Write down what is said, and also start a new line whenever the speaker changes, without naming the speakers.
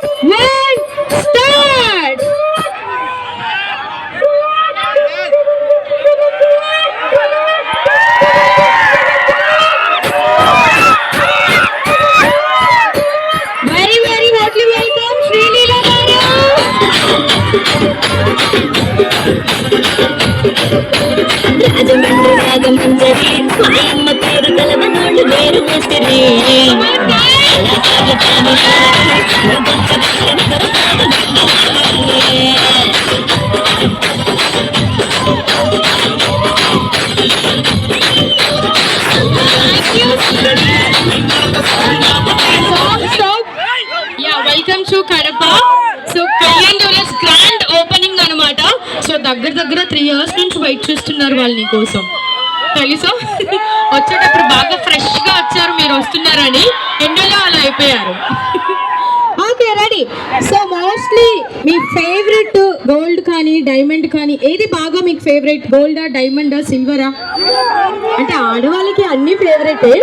one, start. Very, very hotly welcome, Sri Leela garu. Rajahmundry Ragamanjari అమ్మ పేరు కలవనోళ్ళు వేరు ముసిరి welcome to Kadapa. So Kalyan jewellers grand opening అనమాట. సో దగ్గర 3 years నుంచి వెయిట్ చేస్తున్నారు వాళ్ళు నీ కోసం తెలుసా. వచ్చేటప్పుడు బాగా ఫ్రెష్ గా వచ్చారు, మీరు వస్తున్నారని ఎండలో అలా అయిపోయారు. Okay ready. సో మోస్ట్లీ మీ ఫేవరెట్ గోల్డ్ కానీ డైమండ్ కానీ ఏది బాగా మీకు ఫేవరెట్? గోల్డా, డైమండా, సిల్వరా? అంటే ఆడవాళ్ళకి అన్ని ఫేవరెటే.